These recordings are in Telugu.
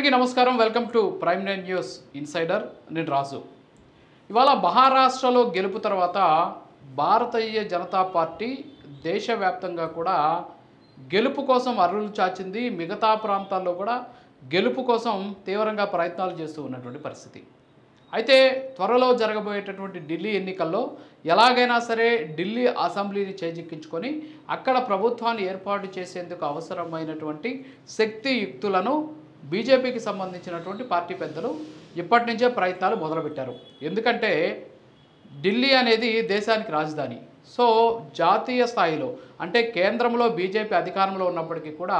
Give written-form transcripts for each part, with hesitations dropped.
అందరికీ నమస్కారం. Welcome to prime 9 news insider. నేను రాజు. ఇవాళ మహారాష్ట్రలో గెలుపు తర్వాత భారతీయ జనతా పార్టీ దేశవ్యాప్తంగా కూడా గెలుపు కోసం అర్రులు చాచింది. మిగతా ప్రాంతాల్లో కూడా గెలుపు కోసం తీవ్రంగా ప్రయత్నాలు చేస్తూ ఉన్నటువంటి పరిస్థితి. అయితే త్వరలో జరగబోయేటటువంటి ఢిల్లీ ఎన్నికల్లో ఎలాగైనా సరే ఢిల్లీ అసెంబ్లీని చేజిక్కించుకొని అక్కడ ప్రభుత్వాన్ని ఏర్పాటు చేసేందుకు అవసరమైనటువంటి శక్తియుక్తులను బీజేపీకి సంబంధించినటువంటి పార్టీ పెద్దలు ఇప్పటి నుంచే ప్రయత్నాలు మొదలుపెట్టారు. ఎందుకంటే ఢిల్లీ అనేది దేశానికి రాజధాని. సో జాతీయ స్థాయిలో అంటే కేంద్రంలో బీజేపీ అధికారంలో ఉన్నప్పటికీ కూడా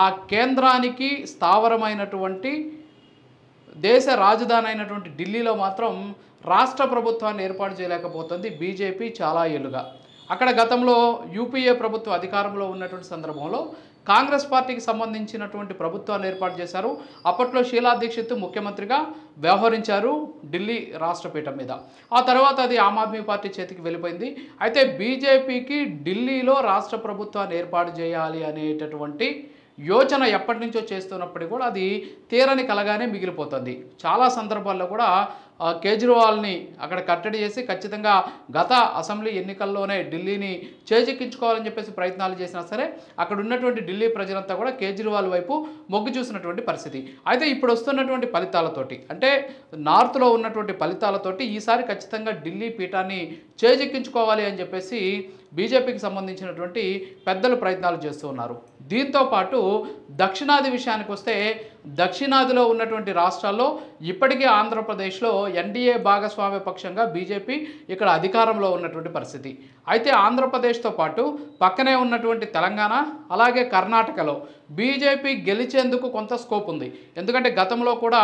ఆ కేంద్రానికి స్థావరమైనటువంటి దేశ రాజధాని అయినటువంటి ఢిల్లీలో మాత్రం రాష్ట్ర ప్రభుత్వాన్ని ఏర్పాటు చేయలేకపోతుంది బీజేపీ చాలా ఏళ్ళుగా. అక్కడ గతంలో యూపీఏ ప్రభుత్వం అధికారంలో ఉన్నటువంటి సందర్భంలో కాంగ్రెస్ పార్టీకి సంబంధించినటువంటి ప్రభుత్వాన్ని ఏర్పాటు చేశారు. అప్పట్లో షీలా దీక్షిత్ ముఖ్యమంత్రిగా వ్యవహరించారు ఢిల్లీ రాష్ట్రపీఠం మీద. ఆ తర్వాత అది ఆమ్ ఆద్మీ పార్టీ చేతికి వెళ్ళిపోయింది. అయితే బీజేపీకి ఢిల్లీలో రాష్ట్ర ప్రభుత్వాన్ని ఏర్పాటు చేయాలి అనేటటువంటి యోచన ఎప్పటి నుంచో చేస్తున్నప్పటికీ కూడా అది తీరని కలగానే మిగిలిపోతుంది. చాలా సందర్భాల్లో కూడా కేజ్రీవాల్ని అక్కడ కట్టడి చేసి ఖచ్చితంగా గత అసెంబ్లీ ఎన్నికల్లోనే ఢిల్లీని చేజిక్కించుకోవాలని చెప్పేసి ప్రయత్నాలు చేసినా సరే అక్కడ ఉన్నటువంటి ఢిల్లీ ప్రజలంతా కూడా కేజ్రీవాల్ వైపు మొగ్గు చూసినటువంటి పరిస్థితి. అయితే ఇప్పుడు వస్తున్నటువంటి ఫలితాలతోటి అంటే నార్త్లో ఉన్నటువంటి ఫలితాలతోటి ఈసారి ఖచ్చితంగా ఢిల్లీ పీఠాన్ని చేజిక్కించుకోవాలి అని చెప్పేసి బీజేపీకి సంబంధించినటువంటి పెద్దలు ప్రయత్నాలు చేస్తూ ఉన్నారు. దీంతో పాటు దక్షిణాది విషయానికి వస్తే దక్షిణాదిలో ఉన్నటువంటి రాష్ట్రాల్లో ఇప్పటికీ ఆంధ్రప్రదేశ్లో ఎన్డీఏ భాగస్వామ్య పక్షంగా బీజేపీ ఇక్కడ అధికారంలో ఉన్నటువంటి పరిస్థితి. అయితే ఆంధ్రప్రదేశ్తో పాటు పక్కనే ఉన్నటువంటి తెలంగాణ అలాగే కర్ణాటకలో బీజేపీ గెలిచేందుకు కొంత స్కోప్ ఉంది. ఎందుకంటే గతంలో కూడా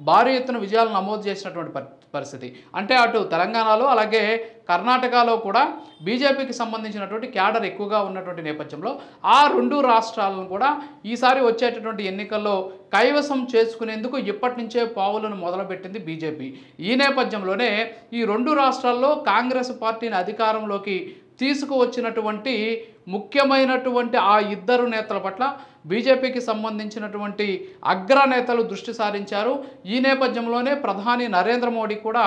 భారీ ఎత్తున విజయాలు నమోదు చేసినటువంటి పరిస్థితి. అంటే అటు తెలంగాణలో అలాగే కర్ణాటకలో కూడా బీజేపీకి సంబంధించినటువంటి క్యాడర్ ఎక్కువగా ఉన్నటువంటి నేపథ్యంలో ఆ రెండు రాష్ట్రాలను కూడా ఈసారి వచ్చేటటువంటి ఎన్నికల్లో కైవసం చేసుకునేందుకు ఇప్పటి నుంచే పావులను మొదలుపెట్టింది బీజేపీ. ఈ నేపథ్యంలోనే ఈ రెండు రాష్ట్రాల్లో కాంగ్రెస్ పార్టీని అధికారంలోకి తీసుకువచ్చినటువంటి ముఖ్యమైనటువంటి ఆ ఇద్దరు నేతల పట్ల బీజేపీకి సంబంధించినటువంటి అగ్రనేతలు దృష్టి సారించారు. ఈ నేపథ్యంలోనే ప్రధాని నరేంద్ర మోడీ కూడా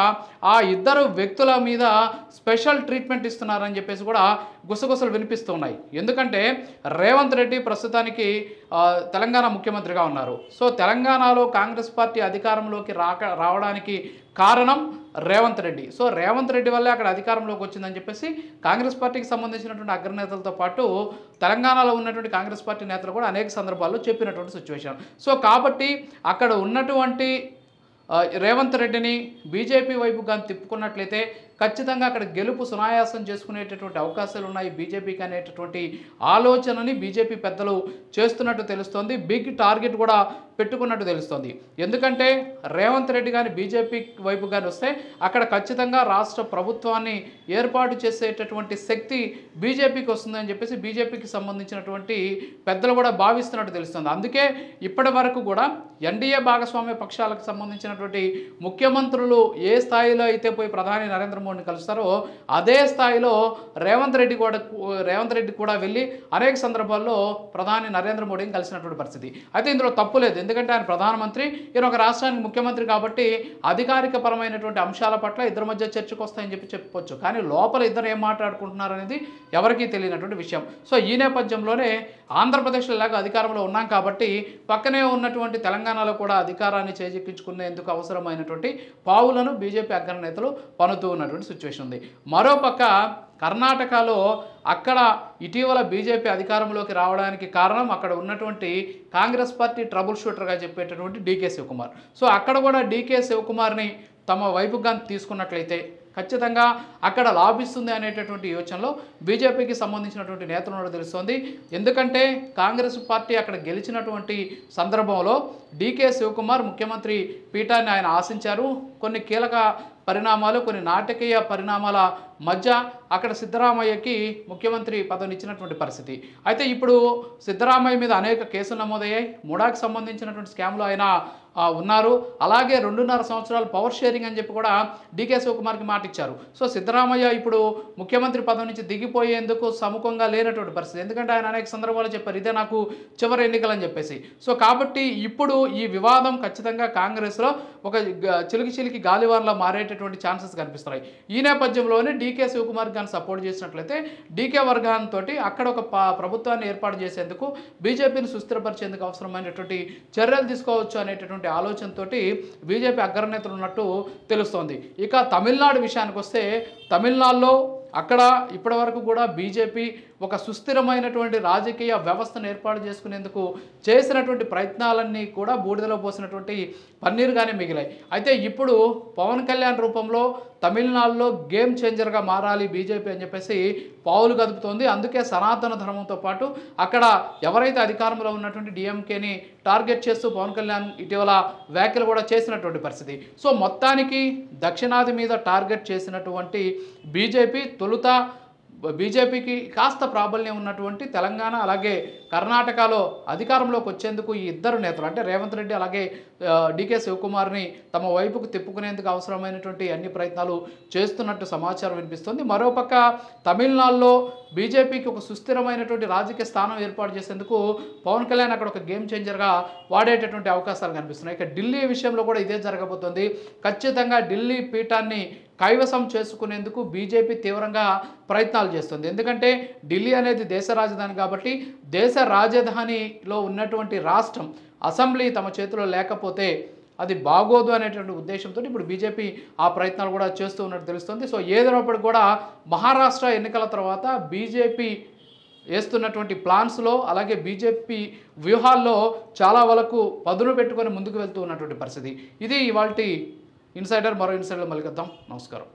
ఆ ఇద్దరు వ్యక్తుల మీద స్పెషల్ ట్రీట్మెంట్ ఇస్తున్నారని చెప్పేసి కూడా గుసగుసలు వినిపిస్తున్నాయి. ఎందుకంటే రేవంత్ రెడ్డి ప్రస్తుతానికి తెలంగాణ ముఖ్యమంత్రిగా ఉన్నారు. సో తెలంగాణలో కాంగ్రెస్ పార్టీ అధికారంలోకి రావడానికి కారణం రేవంత్ రెడ్డి. సో రేవంత్ రెడ్డి వల్లే అక్కడ అధికారంలోకి వచ్చిందని చెప్పేసి కాంగ్రెస్ పార్టీకి సంబంధించినటువంటి అగ్రనేతలతో పాటు తెలంగాణలో ఉన్నటువంటి కాంగ్రెస్ పార్టీ నేతలు కూడా అనేక సందర్భాల్లో చెప్పినటువంటి సిచ్యువేషన్. సో కాబట్టి అక్కడ ఉన్నటువంటి రేవంత్ రెడ్డిని బీజేపీ వైపు కానీ తిప్పుకున్నట్లయితే ఖచ్చితంగా అక్కడ గెలుపు సునాయాసం చేసుకునేటటువంటి అవకాశాలు ఉన్నాయి బీజేపీకి అనేటటువంటి ఆలోచనని బీజేపీ పెద్దలు చేస్తున్నట్టు తెలుస్తోంది. బిగ్ టార్గెట్ కూడా పెట్టుకున్నట్టు తెలుస్తోంది. ఎందుకంటే రేవంత్ రెడ్డి కానీ బీజేపీ వైపు కానీ వస్తే అక్కడ ఖచ్చితంగా రాష్ట్ర ప్రభుత్వాన్ని ఏర్పాటు చేసేటటువంటి శక్తి బీజేపీకి వస్తుందని చెప్పేసి బీజేపీకి సంబంధించినటువంటి పెద్దలు కూడా భావిస్తున్నట్టు తెలుస్తుంది. అందుకే ఇప్పటి వరకు కూడా ఎన్డీఏ భాగస్వామ్య పక్షాలకు సంబంధించినటువంటి ముఖ్యమంత్రులు ఏ స్థాయిలో అయితే పోయి ప్రధాని నరేంద్ర మోడీని కలుస్తారో అదే స్థాయిలో రేవంత్ రెడ్డి కూడా వెళ్ళి అనేక సందర్భాల్లో ప్రధాని నరేంద్ర మోడీని కలిసినటువంటి పరిస్థితి. అయితే ఇందులో తప్పు లేదు. ఎందుకంటే ఆయన ప్రధానమంత్రి, ఈయన ఒక రాష్ట్రానికి ముఖ్యమంత్రి కాబట్టి అధికారిక పరమైనటువంటి అంశాల పట్ల ఇద్దరి మధ్య చర్చకు వస్తాయని చెప్పొచ్చు. కానీ లోపల ఇద్దరు ఏం మాట్లాడుకుంటున్నారు అనేది ఎవరికీ తెలియనటువంటి విషయం. సో ఈ నేపథ్యంలోనే ఆంధ్రప్రదేశ్లో ఇలాగ అధికారంలో ఉన్నాం కాబట్టి పక్కనే ఉన్నటువంటి తెలంగాణలో కూడా అధికారాన్ని చేజిక్కించుకునేందుకు అవసరమైనటువంటి పావులను బీజేపీ అగ్రనేతలు పనుతూ ఉన్నటువంటి సిచ్యువేషన్ ఉంది. మరోపక్క కర్ణాటకలో అక్కడ ఇటీవల బీజేపీ అధికారంలోకి రావడానికి కారణం అక్కడ ఉన్నటువంటి కాంగ్రెస్ పార్టీ ట్రబుల్ షూటర్గా చెప్పేటటువంటి డీకే శివకుమార్. సో అక్కడ కూడా డీకే శివకుమార్ని తమ వైపుగా తీసుకున్నట్లయితే ఖచ్చితంగా అక్కడ లాభిస్తుంది అనేటటువంటి యోచనలో బీజేపీకి సంబంధించినటువంటి నేతలు తెలుస్తోంది. ఎందుకంటే కాంగ్రెస్ పార్టీ అక్కడ గెలిచినటువంటి సందర్భంలో డీకే శివకుమార్ ముఖ్యమంత్రి పీఠాన్ని ఆయన ఆశించారు. కొన్ని కీలక పరిణామాలు, కొన్ని నాటకీయ పరిణామాల మధ్య అక్కడ సిద్ధరామయ్యకి ముఖ్యమంత్రి పదవిని ఇచ్చినటువంటి పరిస్థితి. అయితే ఇప్పుడు సిద్ధరామయ్య మీద అనేక కేసులు నమోదయ్యాయి. ముడాకు సంబంధించినటువంటి స్కామ్లో ఆయన ఉన్నారు. అలాగే 2.5 సంవత్సరాలు పవర్ షేరింగ్ అని చెప్పి కూడా డీకే శివకుమార్కి మాట ఇచ్చారు. సో సిద్ధరామయ్య ఇప్పుడు ముఖ్యమంత్రి పదవి నుంచి దిగిపోయేందుకు సముఖంగా లేనటువంటి పరిస్థితి. ఎందుకంటే ఆయన అనేక సందర్భాలు చెప్పారు, ఇదే నాకు చివరి ఎన్నికలని చెప్పేసి. సో కాబట్టి ఇప్పుడు ఈ వివాదం ఖచ్చితంగా కాంగ్రెస్లో ఒక చిలికి గాలివాన్లా మారేటటువంటి ఛాన్సెస్ కనిపిస్తున్నాయి. ఈ నేపథ్యంలోనే డీకే శివకుమార్ గారిని సపోర్ట్ చేసినట్లయితే డీకే వర్గాంతో అక్కడ ఒక ప్రభుత్వాన్ని ఏర్పాటు చేసేందుకు, బీజేపీని సుస్థిరపరిచేందుకు అవసరమైనటువంటి చర్యలు తీసుకోవచ్చు అనేటటువంటి ఆలోచనతో బీజేపీ అగ్రనేతలు ఉన్నట్టు తెలుస్తోంది. ఇక తమిళనాడు విషయానికి వస్తే, తమిళనాడులో అక్కడ ఇప్పటివరకు కూడా బీజేపీ ఒక సుస్థిరమైనటువంటి రాజకీయ వ్యవస్థను ఏర్పాటు చేసుకునేందుకు చేసినటువంటి ప్రయత్నాలన్నీ కూడా బూడిదలో పోసినటువంటి పన్నీరుగానే మిగిలాయి. అయితే ఇప్పుడు పవన్ కళ్యాణ్ రూపంలో తమిళనాడులో గేమ్ చేంజర్గా మారాలి బీజేపీ అని చెప్పేసి పావులు కదుపుతోంది. అందుకే సనాతన ధర్మంతో పాటు అక్కడ ఎవరైతే అధికారంలో ఉన్నటువంటి డిఎంకేని టార్గెట్ చేస్తూ పవన్ కళ్యాణ్ ఇటీవల వ్యాఖ్యలు కూడా చేసినటువంటి పరిస్థితి. సో మొత్తానికి దక్షిణాది మీద టార్గెట్ చేసినటువంటి బీజేపీ తొలుత బీజేపీకి కాస్త ప్రాబల్యం ఉన్నటువంటి తెలంగాణ అలాగే కర్ణాటకలో అధికారంలోకి వచ్చేందుకు ఈ ఇద్దరు నేతలు అంటే రేవంత్ రెడ్డి అలాగే డీకే శివకుమార్ని తమ వైపుకు తిప్పుకునేందుకు అవసరమైనటువంటి అన్ని ప్రయత్నాలు చేస్తున్నట్టు సమాచారం వినిపిస్తుంది. మరోపక్క తమిళనాడులో బీజేపీకి ఒక సుస్థిరమైనటువంటి రాజకీయ స్థానం ఏర్పాటు చేసేందుకు పవన్ కళ్యాణ్ అక్కడ ఒక గేమ్ చేంజర్గా వాడేటటువంటి అవకాశాలు కనిపిస్తున్నాయి. ఇక ఢిల్లీ విషయంలో కూడా ఇదే జరగబోతోంది. ఖచ్చితంగా ఢిల్లీ పీఠాన్ని కైవసం చేసుకునేందుకు బీజేపీ తీవ్రంగా ప్రయత్నాలు చేస్తుంది. ఎందుకంటే ఢిల్లీ అనేది దేశ రాజధాని కాబట్టి దేశ రాజధానిలో ఉన్నటువంటి రాష్ట్రం అసెంబ్లీ తమ చేతిలో లేకపోతే అది బాగోదు అనేటువంటి ఉద్దేశంతో ఇప్పుడు బీజేపీ ఆ ప్రయత్నాలు కూడా చేస్తూ ఉన్నట్టు తెలుస్తుంది. సో ఏదైనప్పటికీ కూడా మహారాష్ట్ర ఎన్నికల తర్వాత బీజేపీ వేస్తున్నటువంటి ప్లాన్స్లో అలాగే బీజేపీ వ్యూహాల్లో చాలా వరకు పదును పెట్టుకొని ముందుకు వెళ్తూ ఉన్నటువంటి పరిస్థితి. ఇది ఇవాల్టి ఇన్సైడర్. మరో ఇన్సైడర్లో మళ్ళీ కలుద్దాం. నమస్కారం.